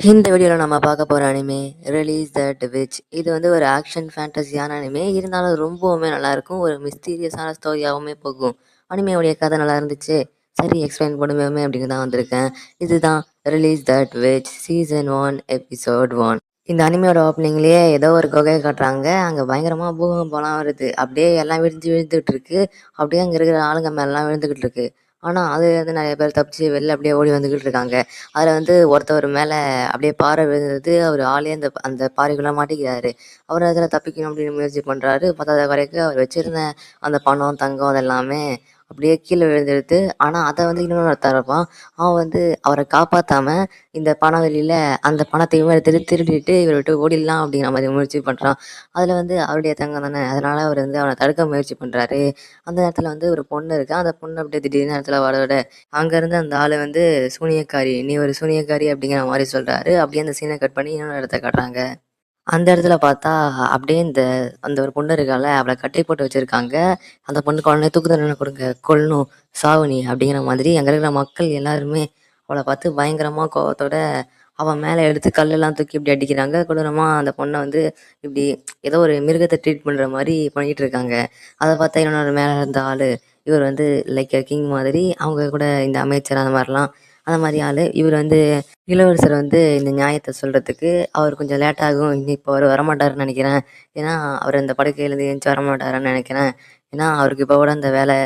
இந்த வீடியோவில் நம்ம பார்க்க போகிற அனிமே ரிலீஸ் தட் விச். இது வந்து ஒரு ஆக்ஷன் ஃபேண்டஸியான அனிமே, இருந்தாலும் ரொம்பவுமே நல்லாயிருக்கும். ஒரு மிஸ்டீரியஸான ஸ்டோரியாகவுமே போகும். அனிமையோடைய கதை நல்லா இருந்துச்சு, சரி எக்ஸ்பிளைன் பண்ணுவேமே அப்படின்னு தான் வந்திருக்கேன். இதுதான் release that which season 1 episode 1. இந்த அனிமையோட ஓப்பனிங்லேயே ஏதோ ஒரு குகையை காட்டுறாங்க. அங்கே பயங்கரமாக பூகம்பம்லாம் வருது, அப்படியே எல்லாம் விழுந்துகிட்டு இருக்கு. அப்படியே அங்கே இருக்கிற ஆளுங்க மேலாம் விழுந்துக்கிட்டு இருக்கு. ஆனால் அது வந்து நிறைய பேர் தப்பிச்சு வெளில அப்படியே ஓடி வந்துக்கிட்டு இருக்காங்க. அதில் வந்து ஒருத்தவர் மேலே அப்படியே பாறை விழுந்தது, அவர் ஆளே அந்த அந்த பாறைக்குள்ளே மாட்டிக்கிறாரு. அவர் அதில் தப்பிக்கணும் அப்படின்னு முயற்சி பண்ணுறாரு. பத்தாத வரைக்கும் அவர் வச்சிருந்த அந்த பணம் தங்கம் அதெல்லாமே அப்படியே கீழே விழுந்துடுது. ஆனால் அதை வந்து இன்னொருத்தர் இருப்பான், அவன் வந்து அவரை காப்பாற்றாம இந்த பணவெளியில் அந்த பணத்தையும் திருடிட்டு இவரை விட்டு ஓடிடலாம் அப்படிங்கிற மாதிரி முயற்சி பண்ணுறான். அதில் வந்து அவருடைய தங்கம் தானே, அதனால அவர் வந்து அவனை தடுக்க முயற்சி பண்ணுறாரு. அந்த நேரத்தில் வந்து ஒரு பொண்ணு இருக்கு, அந்த பொண்ணு அப்படியே திடீர்னு நேரத்தில் வரோட அங்கேருந்து அந்த ஆள் வந்து சூனியக்காரி, நீ ஒரு சூனியக்காரி அப்படிங்கிற மாதிரி சொல்கிறாரு. அப்படியே அந்த சீனை கட் பண்ணி இன்னொரு இடத்த காட்டுறாங்க. அந்த இடத்துல பார்த்தா அப்படியே அந்த ஒரு பொண்ணு இருக்கால, அவளை கட்டி போட்டு வச்சுருக்காங்க. அந்த பொண்ணுக்கு உடனே தூக்கு தண்டனை கொடுங்க, கொல்லணும், சாவு நீ அப்படிங்கிற மாதிரி அங்கே இருக்கிற மக்கள் எல்லாருமே அவளை பார்த்து பயங்கரமாக கோவத்தோட அவன் மேலே எடுத்து கல்லெல்லாம் தூக்கி இப்படி அடிக்கிறாங்க. கொடூரமாக அந்த பொண்ணை வந்து இப்படி ஏதோ ஒரு மிருகத்தை ட்ரீட் பண்ணுற மாதிரி பண்ணிகிட்டு இருக்காங்க. அதை பார்த்தா இன்னொரு மேலே இருந்த ஆள், இவர் வந்து லைக் கிங் மாதிரி, அவங்க கூட இந்த அமைச்சர் அந்த மாதிரிலாம் அந்த மாதிரி ஆள். இவர் வந்து இளவரசர் வந்து இந்த நியாயத்தை சொல்கிறதுக்கு அவர் கொஞ்சம் லேட் ஆகும், இன்னும் இப்போ அவர் வரமாட்டாருன்னு நினைக்கிறேன். ஏன்னா அவர் இந்த படுக்கையிலேருந்து எழுந்துச்சி வரமாட்டாருன்னு நினைக்கிறேன். ஏன்னா அவருக்கு இப்போ கூட அந்த வேலை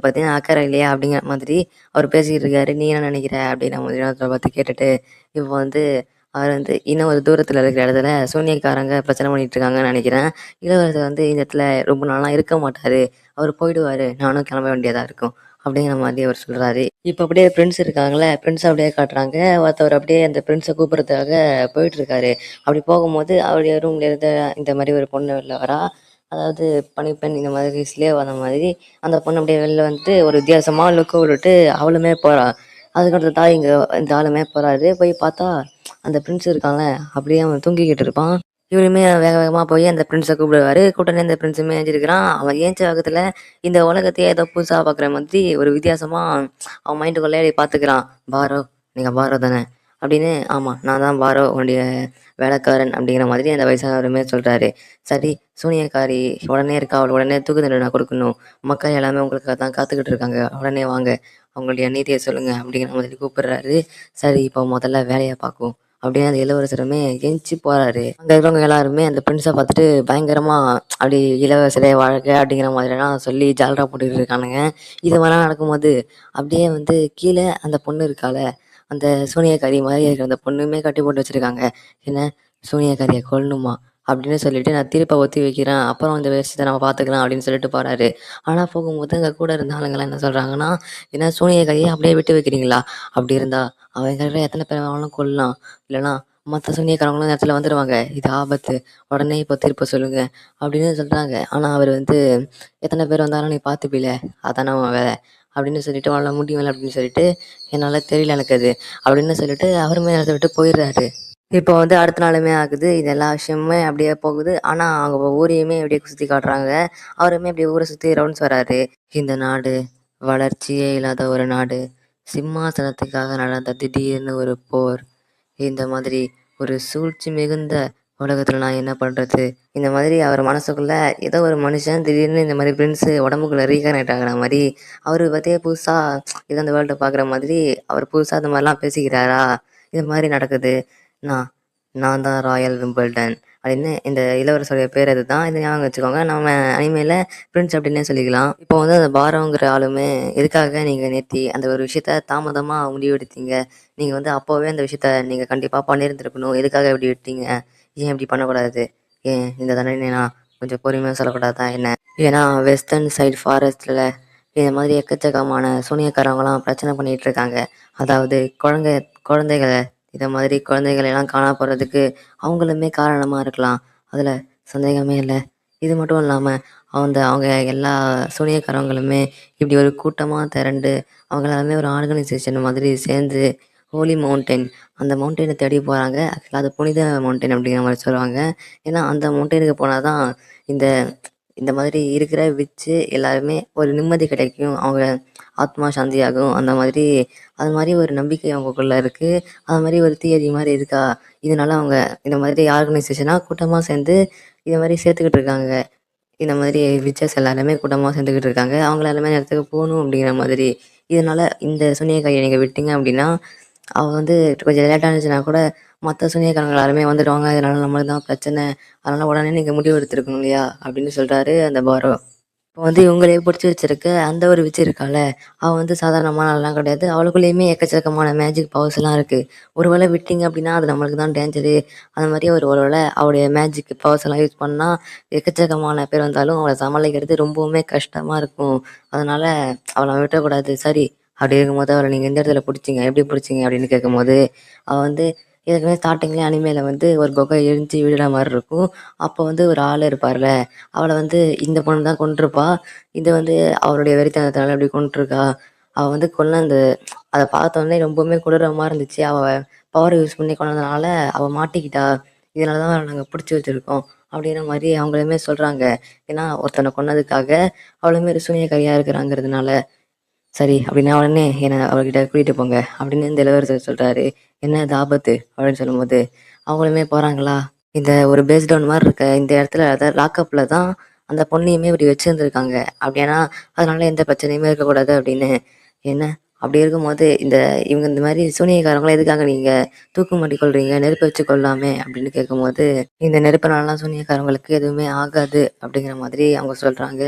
பார்த்தீங்கன்னா அக்கறை இல்லையா அப்படிங்கிற மாதிரி அவர் பேசிக்கிட்டு இருக்காரு. நீ என்ன நினைக்கிற அப்படிங்கிற மாதிரி ஒருத்தரை பார்த்து கேட்டுட்டு, இப்போ வந்து அவர் வந்து இன்னும் ஒரு தூரத்தில் இருக்கிற இடத்துல சூனியக்காரங்க பிரச்சனை பண்ணிட்டு இருக்காங்கன்னு நினைக்கிறேன். இளவரசர் வந்து இந்த இடத்துல ரொம்ப நாளாக இருக்க மாட்டார், அவர் போயிடுவார், நானும் கிளம்ப வேண்டியதாக இருக்கும் அப்படிங்கிற மாதிரி அவர் சொல்கிறாரு. இப்போ அப்படியே ஃப்ரெண்ட்ஸ் இருக்காங்களே, ஃப்ரெண்ட்ஸை அப்படியே காட்டுறாங்க. ஒருத்தவர் அப்படியே அந்த ஃப்ரெண்ட்ஸை கூப்பிட்றதுக்காக போயிட்டுருக்காரு. அப்படி போகும்போது அவருடைய ரூம்ல இருந்த இந்த மாதிரி ஒரு பொண்ணு வெளில வரா. அதாவது பணிப்பெண் இந்த மாதிரி ஸ்லேவ் அந்த மாதிரி அந்த பொண்ணு அப்படியே வெளில வந்துட்டு ஒரு வித்தியாசமாக லுக்கை விட்டுட்டு அவளுமே போகிறா. அதுக்கடுத்து தான் இங்கே இந்த ஆளுமே போகிறாரு. போய் பார்த்தா அந்த பிரின்ஸ் இருக்காங்க, அப்படியே அவன் தூங்கிக்கிட்டு இருப்பான். இவருமே வேக வேகமாக போய் அந்த பிரின்ஸை கூப்பிடுவாரு. கூட்டனே அந்த பிரின்ஸுமே ஏஞ்சிருக்கிறான். அவன் ஏஞ்ச வேகத்தில் இந்த உலகத்தையே ஏதோ புதுசாக பார்க்குற மாதிரி ஒரு வித்தியாசமாக அவன் மைண்டுக்குள்ளே பார்த்துக்கிறான். பாரோ, நீங்கள் பாரோ தானே அப்படின்னு. ஆமாம், நான் தான் பாரோ, உன்னுடைய வேலைக்காரன் அப்படிங்கிற மாதிரி அந்த வயசானவருமே சொல்கிறாரு. சரி, சூனியக்காரி உடனே இருக்கா, அவள் உடனே தூக்கு தண்டனை கொடுக்கணும், மக்கள் எல்லாமே உங்களுக்காக தான் காத்துக்கிட்டு இருக்காங்க, உடனே வாங்க, அவங்களுடைய நீதியை சொல்லுங்கள் அப்படிங்கிற மாதிரி கூப்பிடுறாரு. சரி, இப்போ முதல்ல வேலையை பார்க்கும் அப்படின்னு அந்த இளவரசருமே எஞ்சி போறாரு. அங்க இருக்கிறவங்க எல்லாருமே அந்த பிரின்ஸை பார்த்துட்டு பயங்கரமா அப்படி இளவரசரே வாழ்க அப்படிங்கிற மாதிரிலாம் சொல்லி ஜாலரா போட்டுக்கிட்டு இருக்கானுங்க. இது மாதிரிலாம் நடக்கும்போது அப்படியே வந்து கீழே அந்த பொண்ணு இருக்கால, அந்த சூனியக்காரி மாதிரி இருக்கிற அந்த பொண்ணுமே கட்டி போட்டு வச்சிருக்காங்க. என்ன, சூனியக்காரியை கொல்லணுமா அப்படின்னு சொல்லிட்டு நான் தீர்ப்பை ஒத்தி வைக்கிறேன், அப்புறம் இந்த விஷயத்தை நம்ம பார்த்துக்கலாம் அப்படின்னு சொல்லிட்டு போறாரு. ஆனால் போகும்போது அங்கே கூட இருந்த ஆளுங்கெல்லாம் என்ன சொல்றாங்கன்னா, என்ன சூனியக்காரியை அப்படியே விட்டு வைக்கிறீங்களா, அப்படி இருந்தா அவங்க எத்தனை பேர் வேணாலும் கொல்லலாம், இல்லைனா மற்ற சூனியக்காரங்களும் இந்த இடத்துல வந்துடுவாங்க, இது ஆபத்து, உடனே இப்போ தீர்ப்பு சொல்லுங்க அப்படின்னு சொல்கிறாங்க. ஆனால் அவர் வந்து எத்தனை பேர் வந்தாலும் நீ பார்த்துப்பில, அதானே அவன் வேலை அப்படின்னு சொல்லிட்டு வாழ முடியல அப்படின்னு சொல்லிட்டு, என்னால் தெரியல எனக்கு அது அப்படின்னு சொல்லிட்டு அவருமே இடத்த விட்டு போயிடுறாரு. இப்போ வந்து அடுத்த நாளுமே ஆகுது, இது எல்லா விஷயமுமே அப்படியே போகுது. ஆனால் அவங்க ஊரையுமே அப்படியே சுற்றி காட்டுறாங்க. அவருமே அப்படியே ஊரை சுற்றி ரவுண்ட்ஸ் வராரு. இந்த நாடு வளர்ச்சியே இல்லாத ஒரு நாடு, சிம்மாசனத்துக்காக நடந்த திடீர்னு ஒரு போர், இந்த மாதிரி ஒரு சூழ்ச்சி மிகுந்த உலகத்தில் நான் என்ன பண்ணுறது, இந்த மாதிரி அவர் மனசுக்குள்ள ஏதோ ஒரு மனுஷன் திடீர்னு இந்த மாதிரி பிரின்ஸு உடம்புக்குள்ள ரீகனெக்ட் ஆகிற மாதிரி அவர் பற்றியே புதுசாக இது அந்த வேர்ல்டை பார்க்குற மாதிரி அவர் புதுசாக இந்த மாதிரிலாம் பேசிக்கிறாரா. இது மாதிரி நடக்குது. நான் நான் தான் ராயல் விம்பிள்டன் அப்படின்னு இந்த இளவரசருடைய பேர் அதுதான். இதை ஞாபகம் வச்சுக்கோங்க. நம்ம அனிமையில் பிரின்ஸ் அப்படின்னே சொல்லிக்கலாம். இப்போ வந்து அந்த பாரோங்கிற ஆளுமே எதுக்காக நீங்கள் நேர்த்தி அந்த ஒரு விஷயத்த தாமதமாக முடிவெடுத்தீங்க, நீங்கள் வந்து அப்போவே அந்த விஷயத்த நீங்கள் கண்டிப்பாக பண்ணியிருந்துருக்கணும், எதுக்காக இப்படி விட்டீங்க, ஏன் இப்படி பண்ணக்கூடாது, ஏன் இந்த தண்டனை நான் கொஞ்சம் பொறுமையாக சொல்லக்கூடாதா என்ன. ஏன்னா வெஸ்டர்ன் சைடு ஃபாரஸ்ட்டில் இந்த மாதிரி எக்கச்சக்கமான சூனியக்காரவங்களாம் பிரச்சனை பண்ணிகிட்டு இருக்காங்க. அதாவது குழந்தைகளை இதை மாதிரி குழந்தைகள் எல்லாம் காணா போகிறதுக்கு அவங்களுமே காரணமாக இருக்கலாம், அதில் சந்தேகமே இல்லை. இது மட்டும் இல்லாமல் அவங்க எல்லா சூனியக்காரவங்களுமே இப்படி ஒரு கூட்டமாக திரண்டு அவங்க எல்லாருமே ஒரு ஆர்கனைசேஷன் மாதிரி சேர்ந்து ஹோலி மவுண்டைன், அந்த மவுண்டெயினை தேடி போகிறாங்க. ஆக்சுவலாக அது புனித மவுண்டைன் அப்படிங்கிற மாதிரி சொல்லுவாங்க. ஏன்னா அந்த மவுண்டெயினுக்கு போனால் தான் இந்த இந்த மாதிரி இருக்கிற விச்சு எல்லாருமே ஒரு நிம்மதி கிடைக்கும், அவங்க ஆத்மா சாந்தியாகும். அந்த மாதிரி அது மாதிரி ஒரு நம்பிக்கை அவங்களுக்குள்ள இருக்குது. அது மாதிரி ஒரு தியரி மாதிரி இருக்கா. இதனால அவங்க இந்த மாதிரி ஆர்கனைசேஷனாக கூட்டமாக சேர்ந்து இது மாதிரி சேர்த்துக்கிட்டு இருக்காங்க. இந்த மாதிரி விச்சர்ஸ் எல்லாருமே கூட்டமாக சேர்ந்துக்கிட்டு இருக்காங்க. அவங்கள எல்லாமே அந்த இடத்துக்கு போகணும் அப்படிங்கிற மாதிரி. இதனால இந்த சூனியக்காரியை நீங்கள் விட்டீங்க அப்படின்னா அவள் வந்து கொஞ்சம் லேட்டாக இருந்துச்சுன்னா கூட மற்ற சூனியக்காரங்க எல்லாருமே வந்துடுவாங்க. இதனால நம்மளுக்கு தான் பிரச்சனை. அதனால் உடனே நீங்கள் முடிவு எடுத்துருக்கணும் இல்லையா அப்படின்னு சொல்கிறாரு அந்த பாரோ. இப்போ வந்து இவங்களே பிடிச்சி வச்சிருக்க அந்த ஒரு விச்சு இருக்கால, அவள் வந்து சாதாரணமான ஆள்லாம் கிடையாது. அவளுக்குள்ளேயுமே எக்கச்சக்கமான மேஜிக் பவர்ஸ்லாம் இருக்குது. ஒரு வேளை விட்டீங்க அப்படின்னா அது நம்மளுக்கு தான் டேஞ்சரு. அந்த மாதிரி ஒரு வேளை அவளுடைய மேஜிக் பவர்ஸ் எல்லாம் யூஸ் பண்ணால் எக்கச்சக்கமான பேர் வந்தாலும் அவளை சமாளிக்கிறது ரொம்பவுமே கஷ்டமாக இருக்கும். அதனால் அவளை விட்டக்கூடாது. சரி, அப்படி இருக்கும்போது அவளை நீங்கள் எந்த இடத்துல பிடிச்சிங்க, எப்படி பிடிச்சிங்க அப்படின்னு கேட்கும்போது அவள் வந்து ஏற்கனவே ஸ்டார்டிங்லேயே அனிமேல வந்து ஒரு குகை எரிஞ்சு விழுற மாதிரி இருக்கும். அப்போ வந்து ஒரு ஆள் இருப்பார்ல, அவளை வந்து இந்த பொண்ணு தான் கொன்றுப்பா. இது வந்து அவளுடைய வெறித்தனத்தினால இப்படி கொன்றுருக்கா. அவள் வந்து கொல்ல அந்த அதை பார்த்தோன்னே ரொம்பவுமே கொடூரமாக இருந்துச்சு. அவள் பவர் யூஸ் பண்ணி கொண்டதுனால அவள் மாட்டிக்கிட்டா. இதனால தான் அவளை நாங்கள் பிடிச்சி வச்சுருக்கோம் அப்படின்ற மாதிரி அவங்களுமே சொல்கிறாங்க. ஏன்னா ஒருத்தனை கொன்னதுக்காக அவளுமே ஒரு சூனியக்காரியாக இருக்கிறாங்கிறதுனால. சரி அப்படின்னா உடனே என்னை அவர்கிட்ட கூட்டிகிட்டு போங்க அப்படின்னு இந்த இளவரசர் சொல்கிறாரு. என்ன இது ஆபத்து அப்படின்னு சொல்லும்போது அவங்களுமே போகிறாங்களா. இந்த ஒரு பேஸ் டவுன் மாதிரி இருக்க இந்த இடத்துல அதாவது லாக்கப்பில் தான் அந்த பொண்ணையுமே இப்படி வச்சுருந்துருக்காங்க. அப்படின்னா அதனால எந்த பிரச்சனையுமே இருக்கக்கூடாது அப்படின்னு. என்ன அப்படி இருக்கும்போது இவங்க இந்த மாதிரி சூனியக்காரங்களாம் எதுக்காக நீங்கள் தூக்கு மாட்டி கொள்றீங்க, நெருப்பை வச்சு கொள்ளாமே அப்படின்னு கேட்கும்போது இந்த நெருப்பினாலாம் சூனியக்காரங்களுக்கு எதுவுமே ஆகாது அப்படிங்கிற மாதிரி அவங்க சொல்கிறாங்க.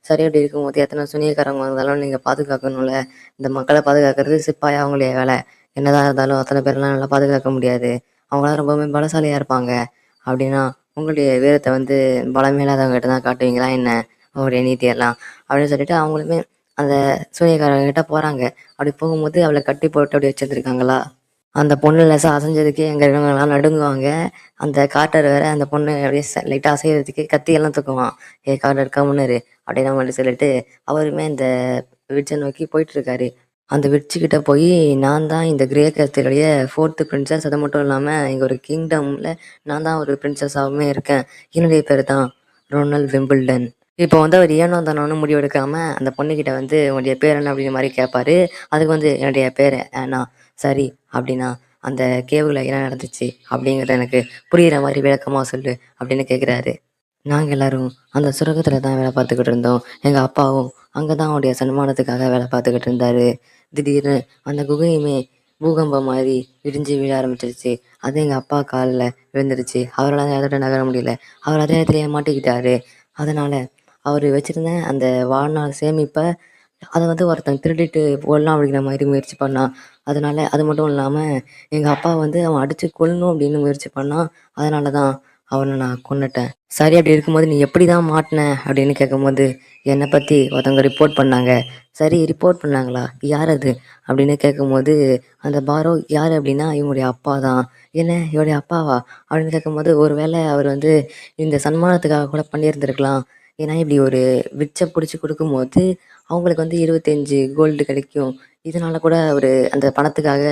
சரி, அப்படி இருக்கும்போது எத்தனை சூனியக்காரங்க வந்தாலும் நீங்கள் பாதுகாக்கணும்ல. இந்த மக்களை பாதுகாக்கிறது சிப்பாயா அவங்களுடைய வேலை. என்னதான் இருந்தாலும் அத்தனை பேர்லாம் நல்லா பாதுகாக்க முடியாது. அவங்களாம் ரொம்பவுமே பலசாலியாக இருப்பாங்க. அப்படின்னா உங்களுடைய வீரத்தை வந்து பலம் இல்லாதவங்ககிட்ட தான் காட்டுவீங்களா என்ன, அவருடைய நீதியெல்லாம் அப்படின்னு சொல்லிட்டு அவங்களுமே அந்த சூனியக்காரங்க கிட்ட போகிறாங்க. அப்படி போகும்போது அவளை கட்டி போட்டு அப்படி வச்சுருந்துருக்காங்களா. அந்த பொண்ணு லேசாக அசைஞ்சதுக்கே எங்கே இருக்கவங்கலாம் நடுங்குவாங்க. அந்த கார்ட்டர் வேற அந்த பொண்ணு அப்படியே லைட்டாக அசைகிறதுக்கு கத்தியெல்லாம் தூக்குவான். ஏ கார்ட்டர் கம்முன்னு இரு அப்படின்னு மட்டும் சொல்லிட்டு அவருமே இந்த விட்சை நோக்கி போயிட்டுருக்காரு. அந்த விட்சுக்கிட்ட போய் நான் தான் இந்த கிரே கேஸ்டிலுடைய ஃபோர்த்து பிரின்சஸ், அது மட்டும் இல்லாமல் இங்கே ஒரு கிங்டமில் நான் தான் ஒரு பிரின்சஸாகவுமே இருக்கேன். என்னுடைய பேர் தான் ரொனல் விம்பிள்டன். இப்போ வந்து அவர் ஏனோ தானோன்னு முடிவெடுக்காம அந்த பொண்ணுக்கிட்ட வந்து உன்னுடைய பேர் என்ன அப்படிங்கிற மாதிரி கேட்பாரு. அதுக்கு வந்து என்னுடைய பேர் ஆனா. சரி அப்படின்னா அந்த கேவில் என்ன நடந்துச்சு அப்படிங்கிறத எனக்கு புரிகிற மாதிரி விளக்கமாக சொல்லு அப்படின்னு கேட்குறாரு. நாங்கள் எல்லாரும் அந்த சுரங்கத்தில் தான் வேலை பார்த்துக்கிட்டு இருந்தோம். எங்கள் அப்பாவும் அங்கே தான் அவருடைய சன்மானத்துக்காக வேலை பார்த்துக்கிட்டு இருந்தார். திடீர்னு அந்த குகையுமே பூகம்பம் மாதிரி இடிஞ்சு விழ ஆரம்பிச்சிருச்சு. அது எங்கள் அப்பா காலில் விழுந்துருச்சு. அவரால் அதோட நகர முடியல. அவர் அதே இடத்துலயே மாட்டிக்கிட்டாரு. அதனால் அவர் வச்சுருந்த அந்த வாழ்நாள் சேமிப்பை அதை வந்து ஒருத்தன் திருடிட்டு போடலாம் அப்படிங்கிற மாதிரி முயற்சி பண்ணான். அதனால அது மட்டும் இல்லாமல் எங்கள் அப்பா வந்து அவன் அடித்து கொல்லணும் அப்படின்னு முயற்சி பண்ணான். அதனால தான் அவனை நான் கொன்னுட்டேன். சரி, அப்படி இருக்கும்போது நீ எப்படி தான் மாட்டின அப்படின்னு கேட்கும்போது என்னை பற்றி ஒருத்தவங்க ரிப்போர்ட் பண்ணாங்க. சரி, ரிப்போர்ட் பண்ணாங்களா, யார் அது அப்படின்னு கேட்கும்போது அந்த பாரோ யார் அப்படின்னா இவங்களுடைய அப்பா தான். என்ன, இவருடைய அப்பாவா அப்படின்னு கேட்கும்போது ஒருவேளை அவர் வந்து இந்த சன்மானத்துக்காக கூட பண்ணியிருந்திருக்கலாம். ஏன்னா இப்படி ஒரு விட்சை பிடிச்சி கொடுக்கும்போது அவங்களுக்கு வந்து 25 கோல்டு கிடைக்கும். இதனால கூட அவரு அந்த பணத்துக்காக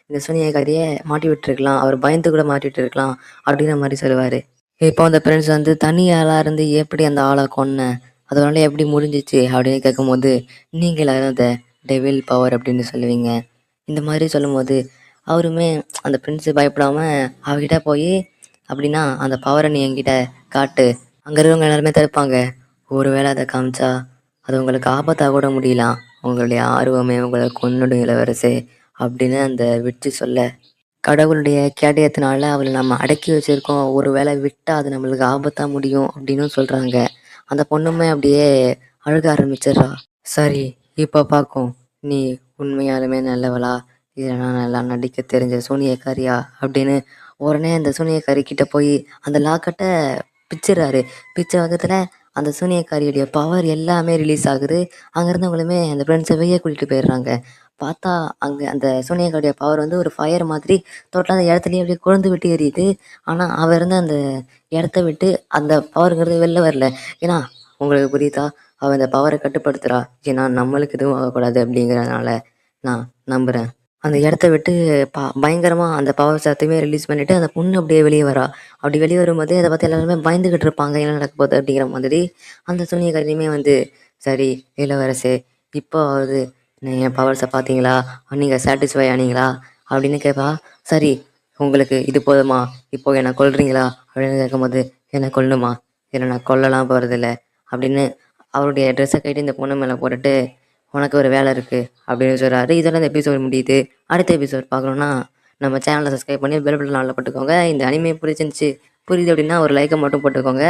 இந்த சூனியக்காரிய மாட்டி விட்டுருக்கலாம். அவர் பயந்து கூட மாட்டி விட்டுருக்கலாம் அப்படிங்கிற மாதிரி சொல்லுவாரு. இப்போ அந்த பிரின்ஸ் வந்து தனி ஆளா இருந்து எப்படி அந்த ஆளை கொன்ன, அதனால எப்படி முடிஞ்சிச்சு அப்படின்னு கேட்கும்போது நீங்க எல்லாரும் அந்த டெவில் பவர் அப்படின்னு சொல்லுவீங்க. இந்த மாதிரி சொல்லும்போது அவருமே அந்த பிரின்ஸ் பயப்படாம அவகிட்ட போய் அப்படின்னா அந்த பவரை நீ என்கிட்ட காட்டு. அங்கே இருக்கவங்க எல்லாருமே தடுப்பாங்க. ஒருவேளை அதை காமிச்சா அது உங்களுக்கு ஆபத்தாக கூட முடியலாம். உங்களுடைய ஆர்வமே உங்களை கொன்னுடும் இளவரசே அப்படின்னு அந்த விட்டு சொல்ல, கடவுளுடைய கேடயத்தினால அவளை நம்ம அடக்கி வச்சிருக்கோம். ஒரு வேளை விட்டா அது நம்மளுக்கு ஆபத்தா முடியும் அப்படின்னும் சொல்றாங்க. அந்த பொண்ணுமே அப்படியே அழுக ஆரம்பிச்சிடுறா. சரி, இப்போ பார்க்கும் நீ உண்மையாலுமே நல்லவளா, இல்லைனா நல்லா நடிக்க தெரிஞ்ச சூனியக்காரியா அப்படின்னு உடனே அந்த சூனியக்காரி கிட்ட போய் அந்த லாக்கெட்டை பிச்சிடுறாரு. பிச்ச பக்கத்தில் அந்த சூனியக்காரியுடைய பவர் எல்லாமே ரிலீஸ் ஆகுது. அங்கே இருந்தவங்களுமே அந்த ஃப்ரெண்ட்ஸை வெளியே கூட்டிகிட்டு போயிடுறாங்க. பார்த்தா அங்கே அந்த சூனியக்காரியோட பவர் வந்து ஒரு ஃபயர் மாதிரி டோட்டலாக அந்த இடத்துலயே அப்படியே கொழுந்து விட்டு எரியுது. ஆனால் அவள் இருந்த அந்த இடத்த விட்டு அந்த பவருங்கிறது வெளில வரல. ஏன்னா உங்களுக்கு புரியுதா, அவள் அந்த பவரை கட்டுப்படுத்துறா. ஏன்னா நம்மளுக்கு எதுவும் ஆகக்கூடாது அப்படிங்கிறதுனால நான் நம்புகிறேன். அந்த இடத்த விட்டு பயங்கரமாக அந்த பவர் சத்தையுமே ரிலீஸ் பண்ணிவிட்டு அந்த பொண்ணு அப்படியே வெளியே வரா. அப்படி வெளியே வரும்போது அதை பார்த்து எல்லாருமே பயந்துக்கிட்டு இருப்பாங்க, என்ன நடக்க போகுது அப்படிங்கிற மாதிரி. அந்த சூனியக்காரியுமே வந்து சரி இளவரசே, இப்போ ஆகுது என் பவர்ஸை பார்த்தீங்களா? நீங்கள் சாட்டிஸ்ஃபை ஆனீங்களா அப்படின்னு கேட்பா. சரி, உங்களுக்கு இது போதுமா? இப்போ என்னை கொல்றீங்களா அப்படின்னு கேட்கும்போது, என்னை கொல்லணுமா? என்னை நான் கொல்லலாம் போகிறதில்ல அப்படின்னு அவருடைய ட்ரெஸ்ஸை கட்டி இந்த பொண்ணு மேலே போட்டுட்டு, உனக்கு ஒரு வேலை இருக்குது அப்படின்னு சொல்கிறாரு. இதோட இந்த எபிசோட் முடியுது. அடுத்த எபிசோட் பார்க்கணுன்னா நம்ம சேனலை சப்ஸ்கிரைப் பண்ணி பெல் பட்டன் ஆல்ல போட்டுக்கோங்க. இந்த அனிமே புரியுது அப்படின்னா ஒரு லைக்கை மட்டும் போட்டுக்கோங்க.